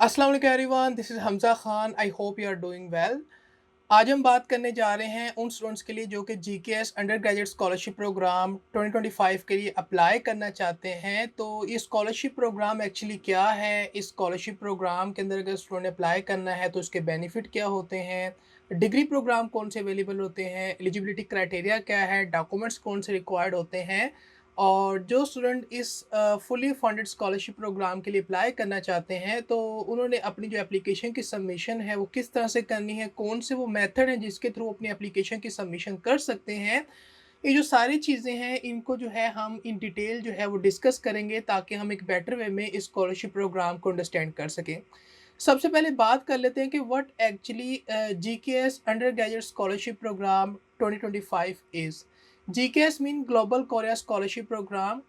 अस्सलाम वालेकुम everyone, this is Hamza Khan. I hope you are doing well. आज हम बात करने जा रहे हैं उन स्टूडेंट्स के लिए जो कि GKS undergraduate scholarship programme 2025 के लिए अप्लाई करना चाहते हैं। तो ये स्कॉलरशिप प्रोग्राम एक्चुअली क्या है? इस स्कॉलरशिप प्रोग्राम के अंदर अगर स्टूडेंट ने अप्लाई करना है तो उसके बेनिफिट क्या होते हैं? डिग्री प्रोग्राम कौन से अवेलेबल होते हैं? एलिजिबिलिटी क्राइटेरिया क्या है? डॉक्यूमेंट्स कौन से रिक्वायर्ड होते हैं? और जो स्टूडेंट इस फुली फंडेड स्कॉलरशिप प्रोग्राम के लिए अप्लाई करना चाहते हैं, तो उन्होंने अपनी जो एप्लीकेशन की सबमिशन है वो किस तरह से करनी है, कौन से वो मेथड हैं जिसके थ्रू अपनी एप्लीकेशन की सबमिशन कर सकते हैं। ये जो सारी चीज़ें हैं इनको जो है हम इन डिटेल जो है वो डिस्कस करेंगे ताकि हम एक बेटर वे में इस स्कॉलरशिप प्रोग्राम को अंडरस्टैंड कर सकें। सबसे पहले बात कर लेते हैं कि what actually GKS undergraduate scholarship programme 2025 is. GKS mean global Korea scholarship programme.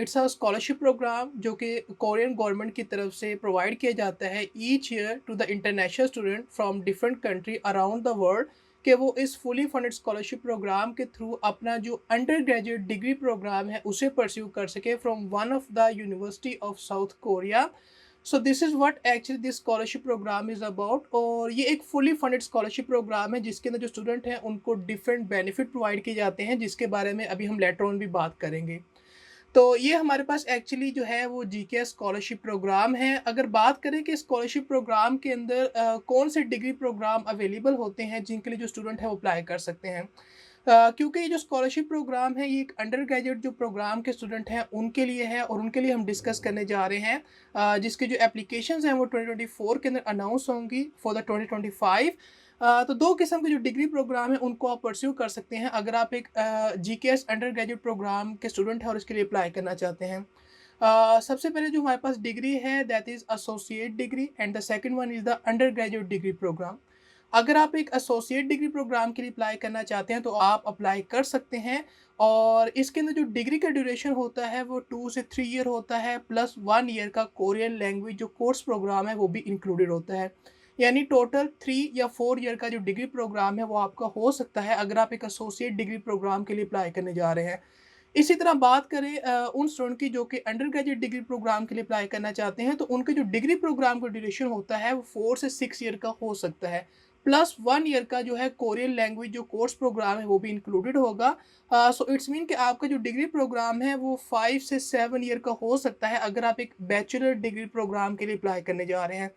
It's a scholarship programme जो कि कोरियन गवर्नमेंट की तरफ से प्रोवाइड किया जाता है each year to the international student from different country around the world, कि वो इस फुली फंडेड स्कॉलरशिप प्रोग्राम के थ्रू अपना जो अंडर ग्रेजुएट डिग्री प्रोग्राम है उसे परस्यू कर सके from one of the university of South Korea. So this is what actually this scholarship programme is about. और ये एक फुली फंडेड स्कॉलरशिप प्रोग्राम है जिसके अंदर जो स्टूडेंट हैं उनको डिफरेंट बेनिफिट प्रोवाइड किए जाते हैं, जिसके बारे में अभी हम लेटर ऑन भी बात करेंगे। तो ये हमारे पास एक्चुअली जो है वो जीके स्कॉलरशिप प्रोग्राम है। अगर बात करें कि स्कॉलरशिप प्रोग्राम के अंदर कौन से डिग्री प्रोग्राम अवेलेबल होते हैं जिनके लिए जो स्टूडेंट है वो अप्लाई कर सकते हैं। क्योंकि ये जो स्कॉलरशिप प्रोग्राम है ये एक अंडर ग्रेजुएट जो प्रोग्राम के स्टूडेंट हैं उनके लिए है और उनके लिए हम डिस्कस करने जा रहे हैं। जिसकी जो एप्लीकेशंस हैं वो 2024 के अंदर अनाउंस होंगी फॉर द 2025। तो दो किस्म के जो डिग्री प्रोग्राम है उनको आप परस्यू कर सकते हैं अगर आप एक जीकेएस अंडर ग्रेजुएट प्रोग्राम के स्टूडेंट हैं और इसके लिए अप्लाई करना चाहते हैं। सबसे पहले जो हमारे पास डिग्री है that is associate degree and the second one is the undergraduate degree programme. अगर आप एक एसोसिएट डिग्री प्रोग्राम के लिए अप्लाई करना चाहते हैं तो आप अप्लाई कर सकते हैं। और इसके अंदर जो डिग्री का ड्यूरेशन होता है वो 2 से 3 ईयर होता है, प्लस 1 ईयर का कोरियन लैंग्वेज जो कोर्स प्रोग्राम है वो भी इंक्लूडेड होता है। यानी टोटल 3 या 4 ईयर का जो डिग्री प्रोग्राम है वो आपका हो सकता है अगर आप एक एसोसिएट डिग्री प्रोग्राम के लिए अप्लाई करने जा रहे हैं। इसी तरह बात करें उन स्टूडेंट की जो कि अंडर ग्रेजुएट डिग्री प्रोग्राम के लिए अप्लाई करना चाहते हैं, तो उनके जो डिग्री प्रोग्राम का ड्यूरेशन होता है वो 4 से 6 ईयर का हो सकता है। प्लस 1 ईयर का जो है कोरियन लैंग्वेज जो कोर्स प्रोग्राम है वो भी इंक्लूडेड होगा। सो इट्स मीन कि आपका जो डिग्री प्रोग्राम है वो 5 से 7 ईयर का हो सकता है अगर आप एक बैचलर डिग्री प्रोग्राम के लिए अप्लाई करने जा रहे हैं।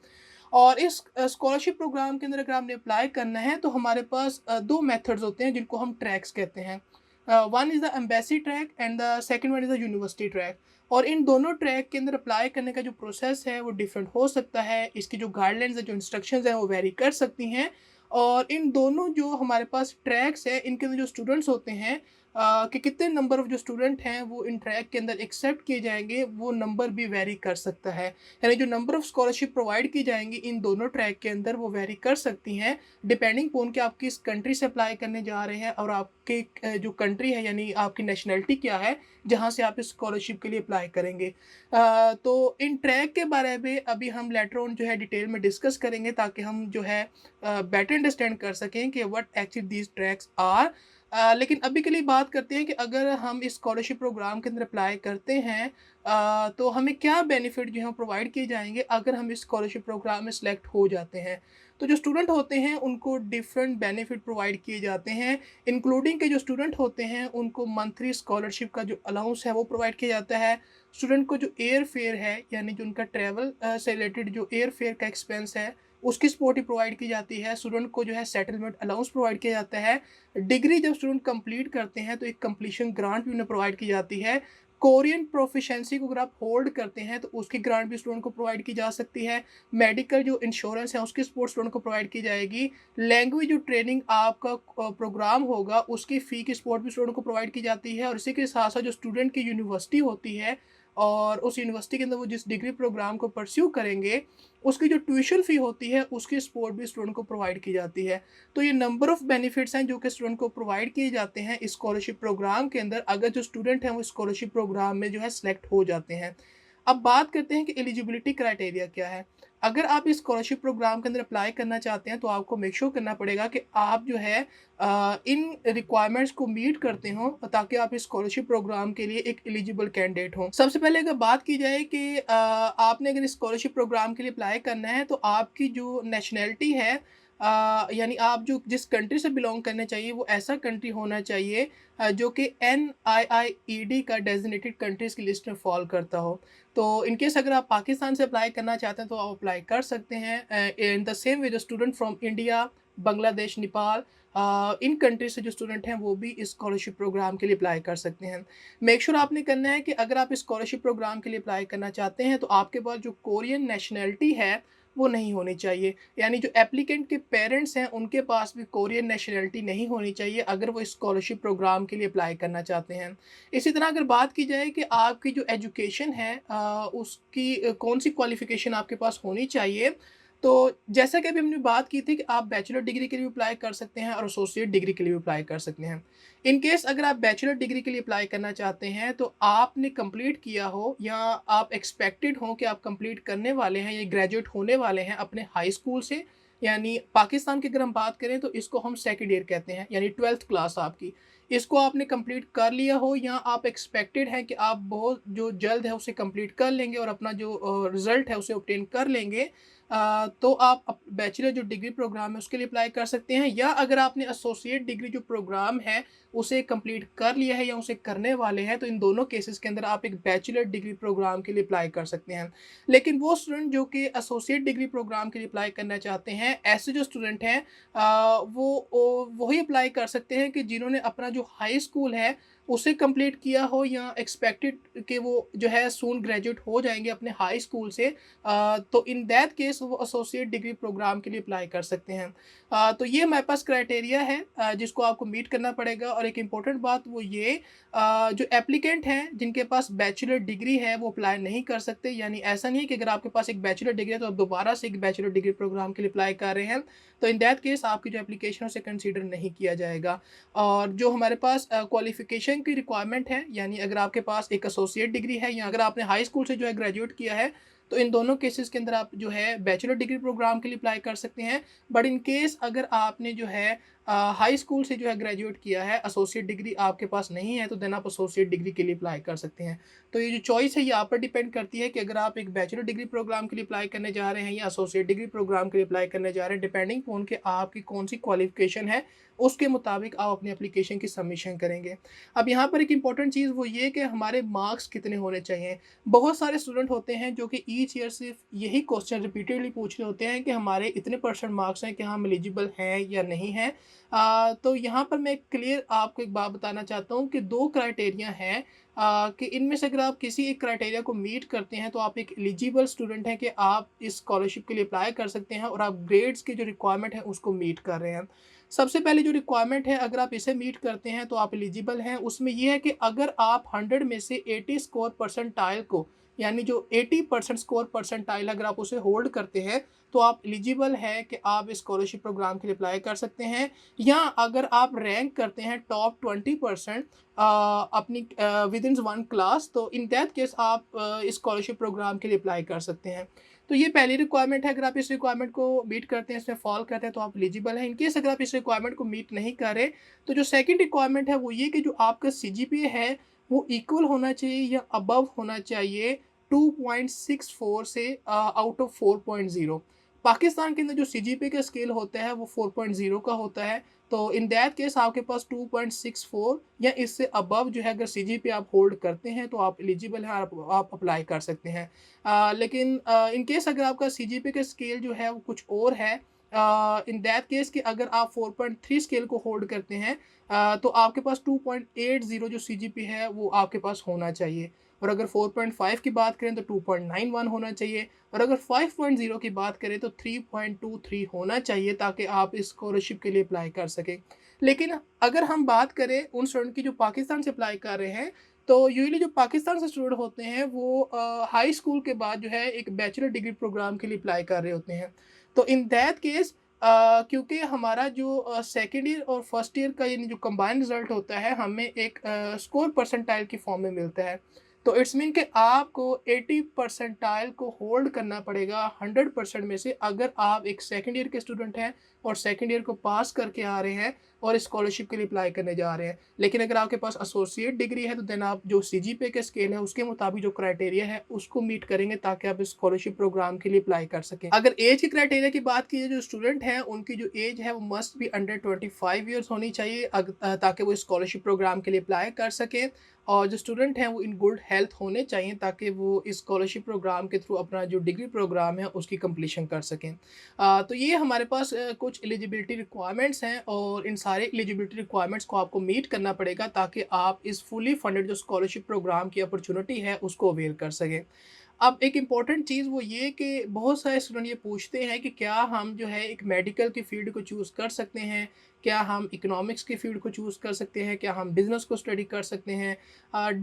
और इस स्कॉलरशिप प्रोग्राम के अंदर अगर आपने अप्लाई करना है तो हमारे पास 2 मेथड्स होते हैं जिनको हम ट्रैक्स कहते हैं। One is the embassy track and the second one is the university track. और इन दोनों ट्रैक के अंदर अप्लाई करने का जो प्रोसेस है वो डिफरेंट हो सकता है। इसकी जो गाइडलाइंस है, जो इंस्ट्रक्शंस हैं वो वेरी कर सकती हैं। और इन दोनों जो हमारे पास ट्रैक्स हैं इनके अंदर जो स्टूडेंट्स होते हैं कि कितने नंबर ऑफ जो स्टूडेंट हैं वो इन ट्रैक के अंदर एक्सेप्ट किए जाएंगे वो नंबर भी वेरी कर सकता है। यानी जो नंबर ऑफ स्कॉलरशिप प्रोवाइड की जाएंगी इन दोनों ट्रैक के अंदर वो वेरी कर सकती हैं डिपेंडिंग पोन कि आप किस कंट्री से अप्लाई करने जा रहे हैं और आपके जो कंट्री है यानी आपकी नेशनलिटी क्या है जहाँ से आप इस स्कॉलरशिप के लिए अप्लाई करेंगे। तो इन ट्रैक के बारे में अभी हम लेटर ऑन जो है डिटेल में डिस्कस करेंगे ताकि हम जो है बेटर अंडरस्टैंड कर सकें कि what actually these tracks are. लेकिन अभी के लिए बात करते हैं कि अगर हम इस स्कॉलरशिप प्रोग्राम के अंदर अप्लाई करते हैं तो हमें क्या बेनिफिट जो है प्रोवाइड किए जाएंगे अगर हम इस स्कॉलरशिप प्रोग्राम में सेलेक्ट हो जाते हैं। तो जो स्टूडेंट होते हैं उनको डिफरेंट बेनिफिट प्रोवाइड किए जाते हैं, इंक्लूडिंग के जो स्टूडेंट होते हैं उनको मंथली स्कॉलरशिप का जो अलाउंस है वो प्रोवाइड किया जाता है। स्टूडेंट को जो एयर फेयर है यानी जो उनका ट्रैवल से रिलेटेड जो एयर फेयर का एक्सपेंस है उसकी सपोर्ट ही प्रोवाइड की जाती है। स्टूडेंट को जो है सेटलमेंट अलाउंस प्रोवाइड किया जाता है। डिग्री जब स्टूडेंट कंप्लीट करते हैं तो एक कंप्लीशन ग्रांट भी उन्हें प्रोवाइड की जाती है। कोरियन प्रोफिशिएंसी को अगर आप होल्ड करते हैं तो उसकी ग्रांट भी स्टूडेंट को प्रोवाइड की जा सकती है। मेडिकल जो इंश्योरेंस है उसकी सपोर्ट स्टूडेंट को प्रोवाइड की जाएगी। लैंग्वेज जो ट्रेनिंग आपका प्रोग्राम होगा उसकी फ़ी की सपोर्ट भी स्टूडेंट को प्रोवाइड की जाती है। और इसी के साथ साथ जो स्टूडेंट की यूनिवर्सिटी होती है और उस यूनिवर्सिटी के अंदर वो जिस डिग्री प्रोग्राम को परस्यू करेंगे उसकी जो ट्यूशन फ़ी होती है उसकी सपोर्ट भी स्टूडेंट को प्रोवाइड की जाती है। तो ये नंबर ऑफ़ बेनिफिट्स हैं जो कि स्टूडेंट को प्रोवाइड किए जाते हैं इस स्कॉलरशिप प्रोग्राम के अंदर अगर जो स्टूडेंट हैं वो स्कॉलरशिप प्रोग्राम में जो है सेलेक्ट हो जाते हैं। अब बात करते हैं कि एलिजिबिलिटी क्राइटेरिया क्या है। अगर आप इस स्कॉलरशिप प्रोग्राम के अंदर अप्लाई करना चाहते हैं तो आपको मेक श्योर करना पड़ेगा कि आप जो है इन रिक्वायरमेंट्स को मीट करते हों ताकि आप इस स्कॉलरशिप प्रोग्राम के लिए एक एलिजिबल कैंडिडेट हों। सबसे पहले अगर बात की जाए कि आपने अगर इस स्कॉलरशिप प्रोग्राम के लिए अप्लाई करना है तो आपकी जो नेशनैलिटी है यानी आप जो जिस कंट्री से बिलॉन्ग करने चाहिए वो ऐसा कंट्री होना चाहिए जो कि NIIED का डेज़िग्नेटेड कंट्रीज़ की लिस्ट में फ़ॉल करता हो। तो इन केस अगर आप पाकिस्तान से अप्लाई करना चाहते हैं तो आप अप्लाई कर सकते हैं। इन द सेम वे जो student from India, Bangladesh, Nepal in country से जो स्टूडेंट हैं वो भी इस स्कॉलरशिप प्रोग्राम के लिए अप्लाई कर सकते हैं। मेक श्योर आपने करना है कि अगर आप इस स्कॉलरशिप प्रोग्राम के लिए अप्लाई करना चाहते हैं तो आपके पास जो कोरियन नेशनैलिटी है वो नहीं होनी चाहिए। यानी जो एप्लीकेंट के पेरेंट्स हैं उनके पास भी कोरियन नेशनैलिटी नहीं होनी चाहिए अगर वो इस स्कॉलरशिप प्रोग्राम के लिए अप्लाई करना चाहते हैं। इसी तरह अगर बात की जाए कि आपकी जो एजुकेशन है उसकी कौन-सी क्वालिफ़िकेशन आपके पास होनी चाहिए, तो जैसा कि अभी हमने बात की थी कि आप बैचलर डिग्री के लिए अप्लाई कर सकते हैं और एसोसिएट डिग्री के लिए भी अप्लाई कर सकते हैं। इन केस अगर आप बैचलर डिग्री के लिए अप्लाई करना चाहते हैं तो आपने कंप्लीट किया हो या आप एक्सपेक्टेड हो कि आप कंप्लीट करने वाले हैं या ग्रेजुएट होने वाले हैं अपने हाई स्कूल से, यानी पाकिस्तान की अगर हम बात करें तो इसको हम सेकंड ईयर कहते हैं, यानी 12th क्लास आपकी। इसको आपने कंप्लीट कर लिया हो या आप एक्सपेक्टेड हैं कि आप बहुत जो जल्द है उसे कंप्लीट कर लेंगे और अपना जो रिज़ल्ट है उसे ऑब्टेन कर लेंगे, तो आप बैचलर जो डिग्री प्रोग्राम है उसके लिए अप्लाई कर सकते हैं। या अगर आपने एसोसिएट डिग्री जो प्रोग्राम है उसे कंप्लीट कर लिया है या उसे करने वाले हैं तो इन दोनों केसेस के अंदर आप एक बैचलर डिग्री प्रोग्राम के लिए अप्लाई कर सकते हैं। लेकिन वो स्टूडेंट जो कि एसोसिएट डिग्री प्रोग्राम के लिए अप्लाई करना चाहते हैं, ऐसे जो स्टूडेंट हैं वो वही अप्लाई कर सकते हैं कि जिन्होंने अपना जो हाई स्कूल है उसे कंप्लीट किया हो या एक्सपेक्टेड कि वो जो है सून ग्रेजुएट हो जाएंगे अपने हाई स्कूल से, तो इन दैट केस वो एसोसिएट डिग्री प्रोग्राम के लिए अप्लाई कर सकते हैं। तो ये हमारे पास क्राइटेरिया है जिसको आपको मीट करना पड़ेगा। और एक इम्पॉर्टेंट बात वो ये जो एप्लीकेंट हैं जिनके पास बैचलर डिग्री है वो अप्लाई नहीं कर सकते। यानी ऐसा नहीं है कि अगर आपके पास एक बैचलर डिग्री है तो आप दोबारा से एक बैचलर डिग्री प्रोग्राम के लिए अप्लाई कर रहे हैं, तो इन दैट केस आपकी जो एप्लीकेशन है उसे कंसीडर नहीं किया जाएगा। और जो हमारे पास क्वालिफ़िकेशन की रिक्वायरमेंट है, यानी अगर आपके पास एक एसोसिएट डिग्री है या अगर आपने हाई स्कूल से जो है ग्रेजुएट किया है, तो इन दोनों केसेस के अंदर आप जो है बैचलर डिग्री प्रोग्राम के लिए अप्लाई कर सकते हैं। बट इन केस अगर आपने जो है हाई स्कूल से जो है ग्रेजुएट किया है, एसोसिएट डिग्री आपके पास नहीं है, तो देन आप एसोसिएट डिग्री के लिए अप्लाई कर सकते हैं। तो ये जो चॉइस है ये आप पर डिपेंड करती है कि अगर आप एक बैचलर डिग्री प्रोग्राम के लिए अप्लाई करने जा रहे हैं या एसोसिएट डिग्री प्रोग्राम के लिए अप्लाई करने जा रहे हैं, डिपेंडिंग ऑन कि आपकी कौन-सी क्वालिफ़िकेशन है, उसके मुताबिक आप अपनी एप्लीकेशन की सबमिशन करेंगे। अब यहाँ पर एक इम्पॉर्टेंट चीज़ वो ये कि हमारे मार्क्स कितने होने चाहिए। बहुत सारे स्टूडेंट होते हैं जो कि ईच ईयर सिर्फ यही क्वेश्चन रिपीटेडली पूछ रहे होते हैं कि हमारे इतने परसेंट मार्क्स हैं कि हम एलिजिबल हैं या नहीं हैं। तो यहाँ पर मैं क्लियर आपको एक बात बताना चाहता हूँ कि 2 क्राइटेरिया हैं कि इनमें से अगर आप किसी एक क्राइटेरिया को मीट करते हैं तो आप एक एलिजिबल स्टूडेंट हैं कि आप इस स्कॉलरशिप के लिए अप्लाई कर सकते हैं और आप ग्रेड्स की जो रिक्वायरमेंट है उसको मीट कर रहे हैं। सबसे पहले जो रिक्वायरमेंट है अगर आप इसे मीट करते हैं तो आप एलिजिबल हैं। उसमें ये है कि अगर आप 100 में से 80 स्कोर परसेंटाइल को, यानी जो 80% स्कोर परसेंटाइल अगर आप उसे होल्ड करते हैं तो आप एलिजिबल हैं कि आप इस स्कॉलरशिप प्रोग्राम के लिए अप्लाई कर सकते हैं। या अगर आप रैंक करते हैं टॉप 20% अपनी विदिन वन क्लास, तो इन दैट केस आप इस स्कॉलरशिप प्रोग्राम के लिए अप्लाई कर सकते हैं। तो ये पहली रिक्वायरमेंट है, अगर आप इस रिक्वायरमेंट को मीट करते हैं, इसमें फॉल करते हैं तो आप एलिजिबल हैं। इन केस अगर आप इस रिक्वायरमेंट को मीट नहीं कर रहे, तो जो सेकंड रिक्वायरमेंट है वो ये कि जो आपका सीजीपीए है वो इक्वल होना चाहिए या अबव होना चाहिए 2.64 से आउट ऑफ 4.0। पाकिस्तान के अंदर जो सीजीपीए का स्केल होता है वो 4.0 का होता है। तो इन दैट केस आपके पास 2.64 या इससे अबव जो है अगर सीजीपीए आप होल्ड करते हैं तो आप एलिजिबल हैं और आप अप्लाई कर सकते हैं। लेकिन इन केस अगर आपका सीजीपीए का स्केल जो है वो कुछ और है, इन दैट केस कि अगर आप 4.3 स्केल को होल्ड करते हैं तो आपके पास 2.80 जो सीजीपीए है वो आपके पास होना चाहिए। और अगर 4.5 की बात करें तो 2.91 होना चाहिए और अगर 5.0 की बात करें तो 3.23 होना चाहिए ताकि आप इस स्कॉलरशिप के लिए अप्लाई कर सकें। लेकिन अगर हम बात करें उन स्टूडेंट की जो पाकिस्तान से अप्लाई कर रहे हैं, तो यूजुअली जो पाकिस्तान से स्टूडेंट होते हैं वो हाई स्कूल के बाद जो है एक बैचलर डिग्री प्रोग्राम के लिए अप्लाई कर रहे होते हैं। तो इन दैट केस क्योंकि हमारा जो सेकंड ईयर और फर्स्ट ईयर का यानी जो कंबाइंड रिजल्ट होता है हमें एक स्कोर परसेंटाइल की फॉर्म में मिलता है। तो इट्स मीन कि आपको 80 परसेंटाइल को होल्ड करना पड़ेगा 100% में से, अगर आप एक सेकंड ईयर के स्टूडेंट हैं और सेकंड ईयर को पास करके आ रहे हैं और स्कॉलरशिप के लिए अप्लाई करने जा रहे हैं। लेकिन अगर आपके पास एसोसिएट डिग्री है तो देन आप जो सीजीपीए के स्केल है उसके मुताबिक जो क्राइटेरिया है उसको मीट करेंगे ताकि आप स्कॉलरशिप प्रोग्राम के लिए अप्लाई कर सकें। अगर एज के क्राइटेरिया की बात की जाए, जो स्टूडेंट हैं उनकी जो एज है वो मस्ट बी अंडर 25 ईयर्स होनी चाहिए ताकि वो स्कॉलरशिप प्रोग्राम के लिए अप्लाई कर सकें। और जो स्टूडेंट हैं वो इन गुड हेल्थ होने चाहिए ताकि वो इस स्कॉलरशिप प्रोग्राम के थ्रू अपना जो डिग्री प्रोग्राम है उसकी कंप्लीशन कर सकें। तो ये हमारे पास कुछ एलिजिबिलिटी रिक्वायरमेंट्स हैं और इन सारे एलिजिबिलिटी रिक्वायरमेंट्स को आपको मीट करना पड़ेगा ताकि आप इस फुली फंडेड जो स्कॉलरशिप प्रोग्राम की अपॉर्चुनिटी है उसको अवेल कर सकें। अब एक इम्पॉर्टेंट चीज़ वो ये कि बहुत सारे स्टूडेंट ये पूछते हैं कि क्या हम जो है एक मेडिकल की फ़ील्ड को चूज़ कर सकते हैं? क्या हम इकोनॉमिक्स की फ़ील्ड को चूज़ कर सकते हैं? क्या हम बिज़नेस को स्टडी कर सकते हैं?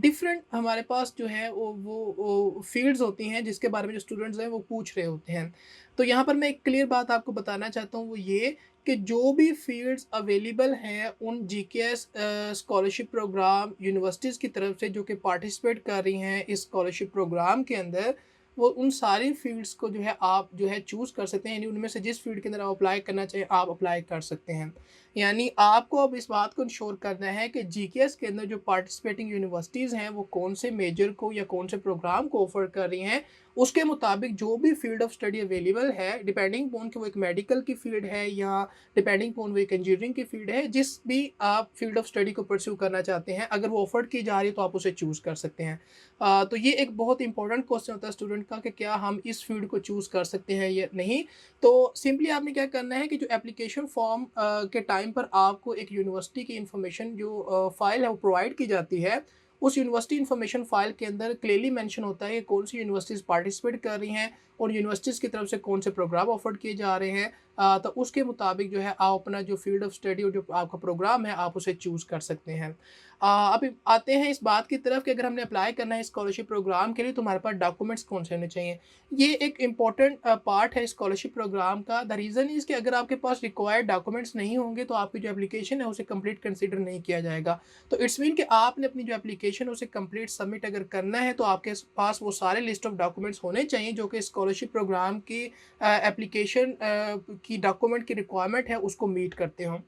डिफरेंट हमारे पास जो है वो फ़ील्ड्स होती हैं जिसके बारे में जो स्टूडेंट्स हैं वो पूछ रहे होते हैं। तो यहाँ पर मैं एक क्लियर बात आपको बताना चाहता हूँ, वो ये कि जो भी फ़ील्ड्स अवेलेबल हैं उन जीकेएस स्कॉलरशिप प्रोग्राम यूनिवर्सिटीज़ की तरफ से जो कि पार्टिसिपेट कर रही हैं इस स्कॉलरशिप प्रोग्राम के अंदर, वो उन सारी फ़ील्ड्स को जो है आप जो है चूज़ कर सकते हैं। यानी उनमें से जिस फ़ील्ड के अंदर आप अप्लाई करना चाहें आप अप्लाई कर सकते हैं। यानी आपको अब इस बात को इंश्योर करना है कि जीकेएस के अंदर जो पार्टिसिपेटिंग यूनिवर्सिटीज़ हैं वो कौन से मेजर को या कौन से प्रोग्राम को ऑफ़र कर रही हैं, उसके मुताबिक जो भी फ़ील्ड ऑफ स्टडी अवेलेबल है, डिपेंडिंग अपॉन कि वो एक मेडिकल की फ़ील्ड है या डिपेंडिंग अपॉन वो एक इंजीनियरिंग की फ़ील्ड है, जिस भी आप फ़ील्ड ऑफ स्टडी को परस्यू करना चाहते हैं, अगर वो ऑफ़र्ड की जा रही है तो आप उसे चूज़ कर सकते हैं। तो ये एक बहुत इंपॉर्टेंट क्वेश्चन होता है स्टूडेंट का कि क्या हम इस फ़ील्ड को चूज़ कर सकते हैं या नहीं। तो सिंपली आपने क्या करना है कि जो एप्लीकेशन फ़ॉर्म के टाइम पर आपको एक यूनिवर्सिटी की इन्फॉर्मेशन जो फ़ाइल है वो प्रोवाइड की जाती है, उस यूनिवर्सिटी इन्फॉर्मेशन फ़ाइल के अंदर क्लियरली मेंशन होता है कि कौन सी यूनिवर्सिटीज़ पार्टिसिपेट कर रही हैं और यूनिवर्सिटीज़ की तरफ से कौन से प्रोग्राम ऑफर्ड किए जा रहे हैं। तो उसके मुताबिक जो है आप अपना जो फ़ील्ड ऑफ स्टडी और जो आपका प्रोग्राम है आप उसे चूज़ कर सकते हैं। अब आते हैं इस बात की तरफ कि अगर हमने अप्लाई करना है स्कॉलरशिप प्रोग्राम के लिए तो हमारे पास डॉक्यूमेंट्स कौन से होने चाहिए। ये एक इम्पॉर्टेंट पार्ट है स्कॉलरशिप प्रोग्राम का। द रीज़न इज़ कि अगर आपके पास रिक्वायर्ड डॉक्यूमेंट्स नहीं होंगे तो आपकी जो एप्लीकेशन है उसे कंप्लीट कंसीडर नहीं किया जाएगा। तो इट्स मीन कि आपने अपनी जो एप्लीकेशन उसे कंप्लीट सबमिट अगर करना है तो आपके पास वो सारे लिस्ट ऑफ डॉक्यूमेंट्स होने चाहिए जो कि स्कॉलरशिप प्रोग्राम की एप्लीकेशन की डॉक्यूमेंट की रिक्वायरमेंट है उसको मीट करते हों।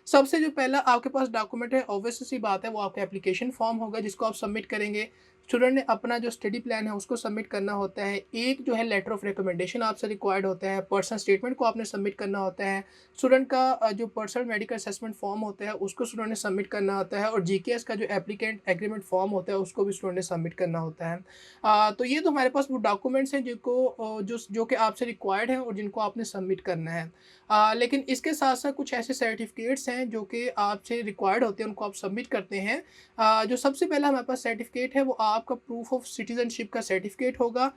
सबसे जो पहला आपके पास डॉक्यूमेंट है ऑब्वियस सी बात है वो आपका एप्लीकेशन फॉर्म होगा जिसको आप सबमिट करेंगे। स्टूडेंट ने अपना जो स्टडी प्लान है उसको सबमिट करना होता है। एक जो है लेटर ऑफ रिकमेंडेशन आपसे रिक्वायर्ड होता है, पर्सनल स्टेटमेंट को आपने सबमिट करना होता है। स्टूडेंट का जो पर्सनल मेडिकल असेसमेंट फॉर्म होता है उसको स्टूडेंट ने सबमिट करना होता है और जीकेएस का जो एप्लीकेंट एग्रीमेंट फॉर्म होता है उसको भी स्टूडेंट ने सबमिट करना होता है। तो ये तो हमारे पास वो डॉक्यूमेंट्स हैं जिनको जो कि आपसे रिक्वायर्ड हैं और जिनको आपने सबमिट करना है। लेकिन इसके साथ-साथ कुछ ऐसे सर्टिफ़िकेट्स हैं जो कि आपसे रिक्वायर्ड होते हैं, उनको आप सबमिट करते हैं। जो सबसे पहला हमारे पास सर्टिफ़िकेट है वो आपका प्रूफ ऑफ सिटीज़नशिप का सर्टिफ़िकेट होगा,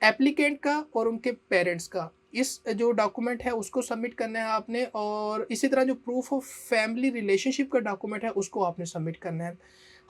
एप्लीकेंट का और उनके पेरेंट्स का। इस जो डॉक्यूमेंट है उसको सबमिट करना है आपने और इसी तरह जो प्रूफ ऑफ फैमिली रिलेशनशिप का डॉक्यूमेंट है उसको आपने सबमिट करना है।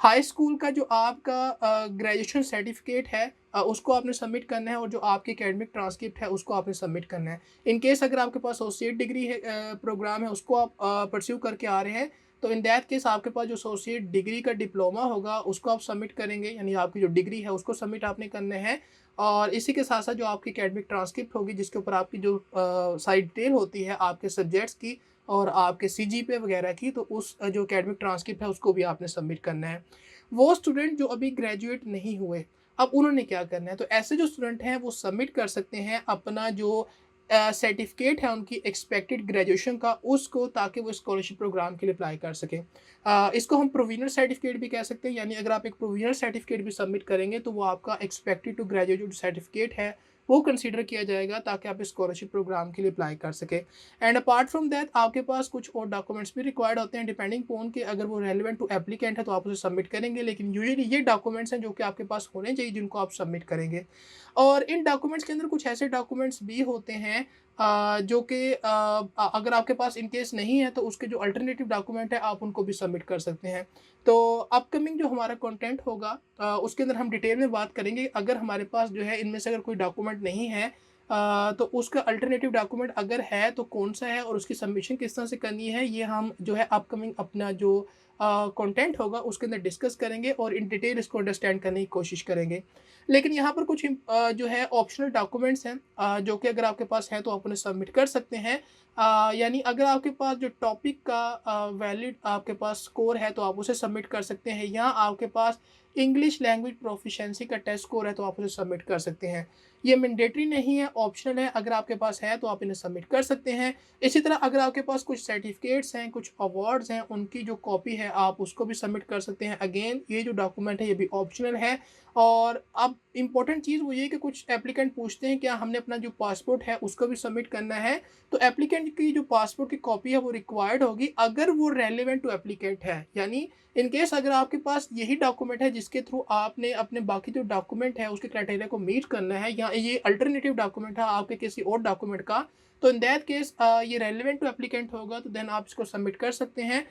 हाई स्कूल का जो आपका ग्रेजुएशन सर्टिफ़िकेट है उसको आपने सबमिट करना है और जो आपकी एकेडमिक ट्रांसक्रिप्ट है उसको आपने सबमिट करना है। इन केस अगर आपके पास एसोसिएट डिग्री है प्रोग्राम है उसको आप परस्यू करके आ रहे हैं तो इन दैट केस आपके पास जो एसोसिएट डिग्री का डिप्लोमा होगा उसको आप सबमिट करेंगे, यानी आपकी जो डिग्री है उसको सबमिट आपने करना है। और इसी के साथ-साथ जो आपकी एकेडमिक ट्रांसक्रिप्ट होगी जिसके ऊपर आपकी जो सारी डिटेल होती है आपके सब्जेक्ट्स की और आपके सीजीपीए वगैरह की, तो उस जो एकेडमिक ट्रांसक्रिप्ट है उसको भी आपने सबमिट करना है। वो स्टूडेंट जो अभी ग्रेजुएट नहीं हुए, अब उन्होंने क्या करना है? तो ऐसे जो स्टूडेंट हैं वो सबमिट कर सकते हैं अपना जो सर्टिफ़िकेट है उनकी एक्सपेक्टेड ग्रेजुएशन का उसको, ताकि वो स्कॉलरशिप प्रोग्राम के लिए अप्लाई कर सकें। इसको हम प्रोविज़नल सर्टिफ़िकेट भी कह सकते हैं, यानी अगर आप एक प्रोविज़नल सर्टिफ़िकेट भी सबमिट करेंगे तो वो आपका एक्सपेक्टेड टू ग्रेजुएट जो सर्टिफ़िकेट है वो कंसीडर किया जाएगा ताकि आप स्कॉलरशिप प्रोग्राम के लिए अप्लाई कर सकें। एंड अपार्ट फ्रॉम दैट आपके पास कुछ और डॉक्यूमेंट्स भी रिक्वायर्ड होते हैं डिपेंडिंग अपॉन कि अगर वो रेलेवेंट टू एप्लीकेंट है तो आप उसे सबमिट करेंगे, लेकिन यूजुअली ये डॉक्यूमेंट्स हैं जो कि आपके पास होने चाहिए जिनको आप सबमिट करेंगे। और इन डॉक्यूमेंट्स के अंदर कुछ ऐसे डॉक्यूमेंट्स भी होते हैं जो कि अगर आपके पास इन केस नहीं है तो उसके जो अल्टरनेटिव डॉक्यूमेंट है आप उनको भी सबमिट कर सकते हैं। तो अपकमिंग जो हमारा कंटेंट होगा उसके अंदर हम डिटेल में बात करेंगे। अगर हमारे पास जो है इनमें से अगर कोई डॉक्यूमेंट नहीं है तो उसका अल्टरनेटिव डॉक्यूमेंट अगर है तो कौन सा है और उसकी सबमिशन किस तरह से करनी है, ये हम जो है अपकमिंग अपना जो कंटेंट होगा उसके अंदर डिस्कस करेंगे और इन डिटेल इसको अंडरस्टैंड करने की कोशिश करेंगे। लेकिन यहाँ पर कुछ जो है ऑप्शनल डॉक्यूमेंट्स हैं, जो कि अगर आपके पास है तो आप उन्हें सबमिट कर सकते हैं। यानी अगर आपके पास जो टॉपिक का वैलिड आपके पास स्कोर है तो आप उसे सबमिट कर सकते हैं, या आपके पास इंग्लिश लैंग्वेज प्रोफिशिएंसी का टेस्ट स्कोर है तो आप उसे सबमिट कर सकते हैं। ये मैंडेटरी नहीं है, ऑप्शनल है। अगर आपके पास है तो आप इन्हें सबमिट कर सकते हैं। इसी तरह अगर आपके पास कुछ सर्टिफिकेट्स हैं, कुछ अवार्ड्स हैं, उनकी जो कॉपी है आप उसको भी सबमिट कर सकते हैं। अगेन ये जो डॉक्यूमेंट है ये भी ऑप्शनल है। और अब इम्पोर्टेंट चीज़ वो ये कि कुछ एप्लीकेंट पूछते हैं क्या हमने अपना जो पासपोर्ट है उसको भी सबमिट करना है। तो एप्लीकेंट की जो पासपोर्ट की कॉपी है वो रिक्वायर्ड होगी अगर वो रेलिवेंट टू एप्लीकेंट है। यानी इन केस अगर आपके पास यही डॉक्यूमेंट है जिसके थ्रू आपने अपने बाकी जो डॉक्यूमेंट है उसके क्राइटेरिया को मीट करना है, या ये अल्टरनेटिव डॉक्यूमेंट है आपके किसी और डॉक्यूमेंट का, तो इन दैट केस ये रेलिवेंट टू एप्लीकेंट होगा तो देन आप इसको सबमिट कर सकते हैं।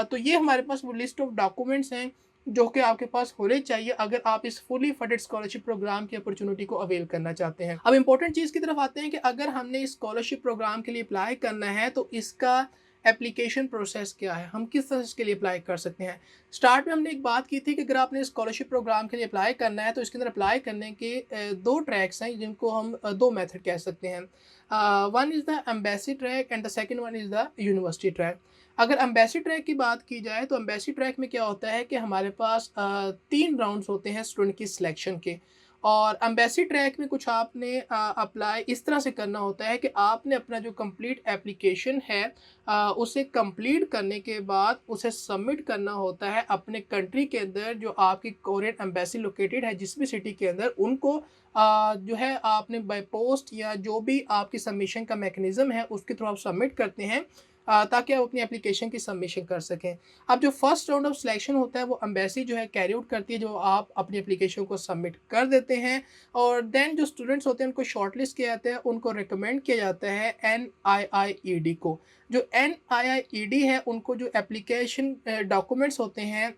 तो ये हमारे पास वो लिस्ट ऑफ डॉक्यूमेंट्स हैं जो कि आपके पास होने चाहिए अगर आप इस फुली फंडेड स्कॉलरशिप प्रोग्राम की अपॉर्चुनिटी को अवेल करना चाहते हैं। अब इंपॉर्टेंट चीज़ की तरफ आते हैं कि अगर हमने इस स्कॉलरशिप प्रोग्राम के लिए अप्लाई करना है तो इसका एप्लीकेशन प्रोसेस क्या है, हम किस तरह इसके लिए अप्लाई कर सकते हैं। स्टार्ट में हमने एक बात की थी कि अगर आपने स्कॉलरशिप प्रोग्राम के लिए अप्लाई करना है तो इसके अंदर अप्लाई करने के दो ट्रैक्स हैं जिनको हम दो मेथड कह सकते हैं। One is the embassy track and the second one is the university track. अगर एम्बेसी ट्रैक की बात की जाए तो एम्बेसी ट्रैक में क्या होता है कि हमारे पास 3 राउंड्स होते हैं स्टूडेंट की सिलेक्शन के। और एम्बेसी ट्रैक में कुछ आपने अप्लाई इस तरह से करना होता है कि आपने अपना जो कंप्लीट एप्लीकेशन है उसे कंप्लीट करने के बाद उसे सबमिट करना होता है अपने कंट्री के अंदर जो आपकी कोरियन एम्बेसी लोकेटेड है जिस भी सिटी के अंदर, उनको जो है आपने बाय पोस्ट या जो भी आपकी सबमिशन का मैकेनिज़्म है उसके थ्रू आप सबमिट करते हैं ताकि आप अपनी एप्लीकेशन की सबमिशन कर सकें। अब जो फर्स्ट राउंड ऑफ सिलेक्शन होता है वो एम्बेसी जो है कैरी आउट करती है, जो आप अपनी एप्लीकेशन को सबमिट कर देते हैं और देन जो स्टूडेंट्स होते हैं उनको शॉर्टलिस्ट किया जाता है, उनको रिकमेंड किया जाता है NIIED को। जो NIIED है उनको जो एप्लीकेशन डॉक्यूमेंट्स होते हैं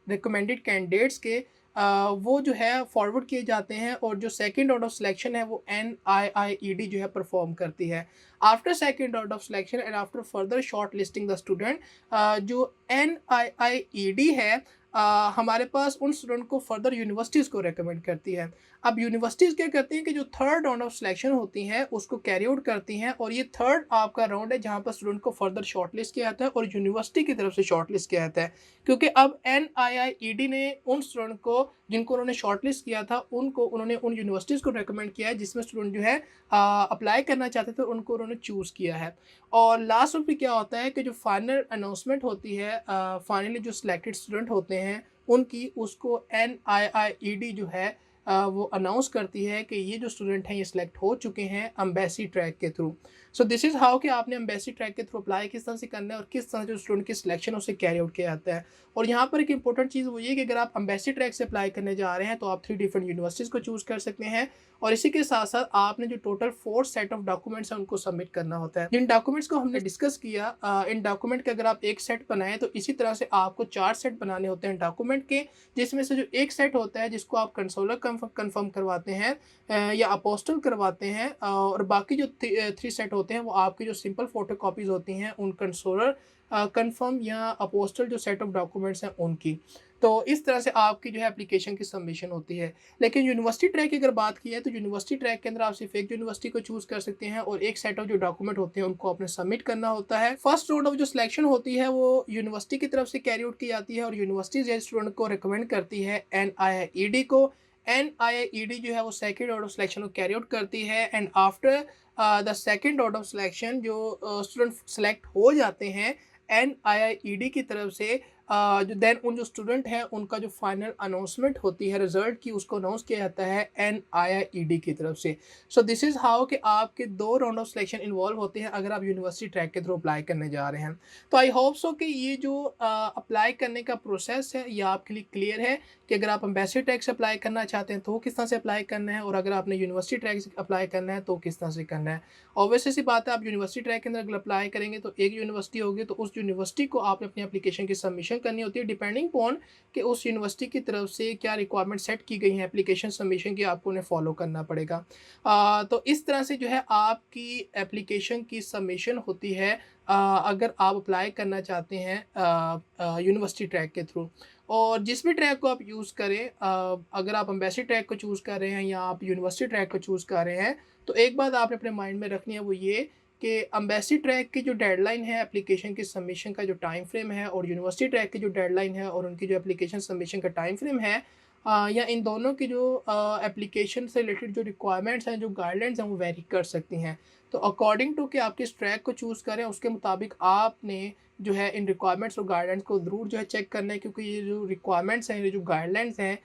रिकमेंडेड कैंडिडेट्स के वो जो है फॉरवर्ड किए जाते हैं और जो सेकंड राउंड ऑफ सिलेक्शन है वो NIIED जो है परफॉर्म करती है। After second round of selection and after further short listing the student, जो NIIED है हमारे पास उन स्टूडेंट को फर्दर यूनिवर्सिटीज़ को रेकमेंड करती है। अब यूनिवर्सिटीज़ क्या करती हैं कि जो थर्ड राउंड ऑफ सिलेक्शन होती हैं उसको कैरी आउट करती हैं और ये थर्ड आपका राउंड है जहाँ पर स्टूडेंट को फर्दर शॉर्टलिस्ट किया जाता है और यूनिवर्सिटी की तरफ से शॉर्टलिस्ट किया जाता है। क्योंकि अब NIIED ने उन स्टूडेंट को जिनको उन्होंने शॉर्टलिस्ट किया था उन्होंने उन यूनिवर्सिटीज़ को रेकमेंड किया है जिसमें स्टूडेंट जो है अप्लाई करना चाहते थे, उनको उन्होंने चूज़ किया है। और लास्ट में क्या होता है कि जो फाइनल अनाउंसमेंट होती है फाइनली जो सिलेक्टेड स्टूडेंट होते हैं उनकी, उसको NIIED जो है वो अनाउंस करती है कि ये जो स्टूडेंट हैं ये सिलेक्ट हो चुके हैं एम्बेसी ट्रैक के through. So this is how कि आपने एम्बेसी ट्रैक के थ्रू अप्लाई किस तरह से करना है और किस तरह जो स्टूडेंट की सिलेक्शन उसे कैरी आउट किया जाता है। और यहाँ पर एक इंपॉर्टेंट चीज़ वो ये कि अगर आप एम्बेसी ट्रैक से अप्लाई करने जा रहे हैं तो आप 3 डिफरेंट यूनिवर्सिटीज़ को चूज़ कर सकते हैं और इसी के साथ साथ आपने जो टोटल 4 सेट ऑफ डॉक्यूमेंट्स हैं उनको सबमिट करना होता है। जिन डॉक्यूमेंट्स को हमने डिस्कस किया इन डॉक्यूमेंट के अगर आप एक सेट बनाएं तो इसी तरह से आपको 4 सेट बनाने होते हैं डॉक्यूमेंट के, जिसमें से जो एक सेट होता है जिसको आप कंसोलर कंफर्म करवाते हैं या अपोस्टल करवाते हैं और बाकी जो 3 सेट होते हैं वो आपकी जो सिंपल फोटो कॉपीज़ होती हैं उन कंसोलर कंफर्म या अपोस्टल जो सेट ऑफ डॉक्यूमेंट्स हैं उनकी। तो इस तरह से आपकी जो है एप्लीकेशन की सबमिशन होती है। लेकिन यूनिवर्सिटी ट्रैक की अगर बात की है तो यूनिवर्सिटी ट्रैक के अंदर आप सिर्फ एक यूनिवर्सिटी को चूज़ कर सकते हैं और एक सेट ऑफ जो डॉक्यूमेंट होते हैं उनको आपने सबमिट करना होता है। फर्स्ट राउंड ऑफ जो सिलेक्शन होती है वो यूनिवर्सिटी की तरफ से कैरी आउट की जाती है और यूनिवर्सिटी जो स्टूडेंट को रिकमेंड करती है NIIED को। NIIED जो है वो सेकंड राउंड ऑफ सिलेक्शन को कैरी आउट करती है and after the second round of selection जो स्टूडेंट सेलेक्ट हो जाते हैं NIIED की तरफ से जो देन उन जो स्टूडेंट हैं उनका जो फाइनल अनाउंसमेंट होती है रिजल्ट की उसको अनाउंस किया जाता है NIIED की तरफ से। सो दिस इज़ हाउ कि आपके 2 राउंड ऑफ सिलेक्शन इन्वॉल्व होते हैं अगर आप यूनिवर्सिटी ट्रैक के थ्रू अप्लाई करने जा रहे हैं। तो आई होप सो कि ये जो अप्लाई करने का प्रोसेस है ये आपके लिए क्लियर है कि अगर आप एम्बेसी ट्रैक से अप्लाई करना चाहते हैं तो किस तरह से अप्लाई करना है और अगर आपने यूनिवर्सिटी ट्रैक से अप्लाई करना है तो किस तरह से करना है। ऑब्वियसली सी बात है आप यूनिवर्सिटी ट्रैक के अंदर अगर अप्लाई करेंगे तो एक यूनिवर्सिटी होगी तो उस यूनिवर्सिटी को आपने अपनी एप्लीकेशन की सबमिशन करनी होती है डिपेंडिंग अपॉन कि उस यूनिवर्सिटी की तरफ से क्या रिक्वायरमेंट सेट की गई हैं एप्लीकेशन सबमिशन की, आपको उन्हें फॉलो करना पड़ेगा। तो इस तरह से जो है आपकी एप्लीकेशन की सबमिशन होती है अगर आप अप्लाई करना चाहते हैं यूनिवर्सिटी ट्रैक के थ्रू। और जिस भी ट्रैक को आप यूज़ करें, अगर आप एम्बेसी ट्रैक को चूज़ कर रहे हैं या आप यूनिवर्सिटी ट्रैक को चूज़ कर रहे हैं, तो एक बात आपने अपने माइंड में रखनी है, वो ये कि एम्बेसी ट्रैक की जो डेडलाइन है एप्लीकेशन के सबमिशन का जो टाइम फ्रेम है, और यूनिवर्सिटी ट्रैक की जो डेडलाइन है और उनकी जो एप्लीकेशन सबमिशन का टाइम फ्रेम है, या इन दोनों की जो एप्लीकेशन से रिलेटेड जो रिक्वायरमेंट्स हैं, जो गाइडलाइंस हैं, वो वेरी कर सकती हैं। तो अकॉर्डिंग टू कि आप किस ट्रैक को चूज़ करें, उसके मुताबिक आपने जो है इन रिक्वायरमेंट्स और गाइडलाइंस को ज़रूर जो है चेक करना है, क्योंकि ये जो रिक्वायरमेंट्स हैं, ये जो गाइडलाइंस हैं,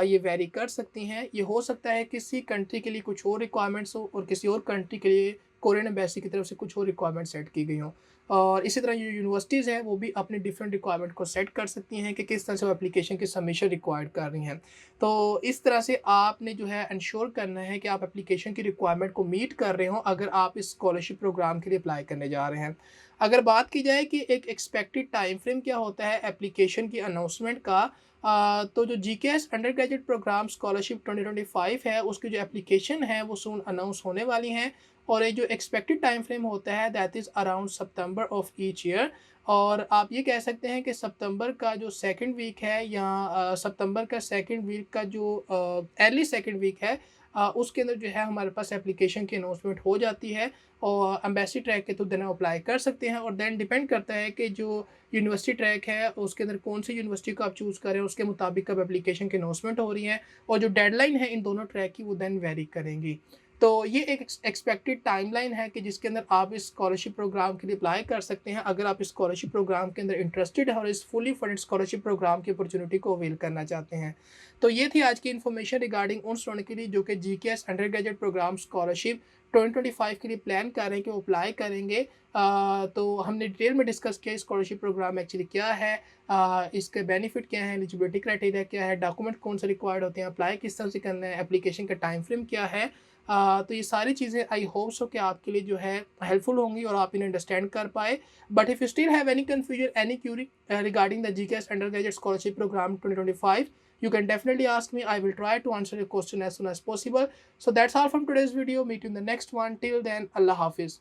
ये वेरी कर सकती हैं। ये हो सकता है किसी कंट्री के लिए कुछ और रिक्वायरमेंट्स हो और किसी और कंट्री के लिए कोरियन एम्बेसी की तरफ से कुछ और रिक्वायरमेंट सेट की गई हों। और इसी तरह जो यूनिवर्सिटीज़ हैं वो भी अपनी डिफरेंट रिक्वायरमेंट को सेट कर सकती हैं कि किस तरह से वो एप्लीकेशन की सबमिशन रिक्वायर्ड कर रही हैं। तो इस तरह से आपने जो है इंश्योर करना है कि आप एप्लीकेशन की रिक्वायरमेंट को मीट कर रहे हो अगर आप इस स्कॉलरशिप प्रोग्राम के लिए अप्लाई करने जा रहे हैं। अगर बात की जाए कि एक एक्सपेक्टेड टाइम फ्रेम क्या होता है एप्लीकेशन की अनाउंसमेंट का, तो जो GKS undergraduate programme scholarship 2025 है, उसकी जो एप्लीकेशन है वो सून अनाउंस होने वाली हैं। और ये जो एक्सपेक्टेड टाइम फ्रेम होता है that is around September of each year. और आप ये कह सकते हैं कि सितंबर का जो सेकंड वीक है या सितंबर का सेकंड वीक का जो अर्ली सेकंड वीक है, उसके अंदर जो है हमारे पास एप्लीकेशन की अनाउंसमेंट हो जाती है और एम्बेसी ट्रैक के थ्रू देन अप्लाई कर सकते हैं। और देन डिपेंड करता है कि जो यूनिवर्सिटी ट्रैक है उसके अंदर कौन सी यूनिवर्सिटी को आप चूज़ करें, उसके मुताबिक कब एप्लीकेशन की अनाउंसमेंट हो रही है और जो डेडलाइन है इन दोनों ट्रैक की वो देन वेरी करेंगी। तो ये एक एक्सपेक्टेड टाइमलाइन है कि जिसके अंदर आप इस स्कॉलरशिप प्रोग्राम के लिए अप्लाई कर सकते हैं अगर आप इस स्कॉलरशिप प्रोग्राम के अंदर इंटरेस्टेड हैं और इस फुली फंडेड स्कॉलरशिप प्रोग्राम की अपॉर्चुनिटी को अवेल करना चाहते हैं। तो ये थी आज की इन्फॉर्मेशन रिगार्डिंग उन स्टूडेंट के लिए जो कि GKS undergraduate programme scholarship 2025 के लिए प्लान कर रहे हैं कि वो अप्लाई करेंगे। तो हमने डिटेल में डिस्कस किया स्कॉलरशिप प्रोग्राम एक्चुअली क्या है, इसके बेनिफिट क्या है, एलिजिबिलिटी क्राइटेरिया क्या है, डॉक्यूमेंट कौन से रिक्वायर्ड होते हैं, अप्लाई किस तरह से करना है, एप्लीकेशन का टाइम फ्रेम क्या है। तो ये सारी चीज़ें आई होप सो कि आपके लिए जो है हेल्पफुल होंगी और आप इन्हें अंडरस्टैंड कर पाए। But if you still have any confusion, any query regarding the GKS undergraduate scholarship programme 2025, you can definitely ask me. I will try to answer your question as soon as possible. So that's all from today's video. Meet you in the next one. Till then, Allah Hafiz.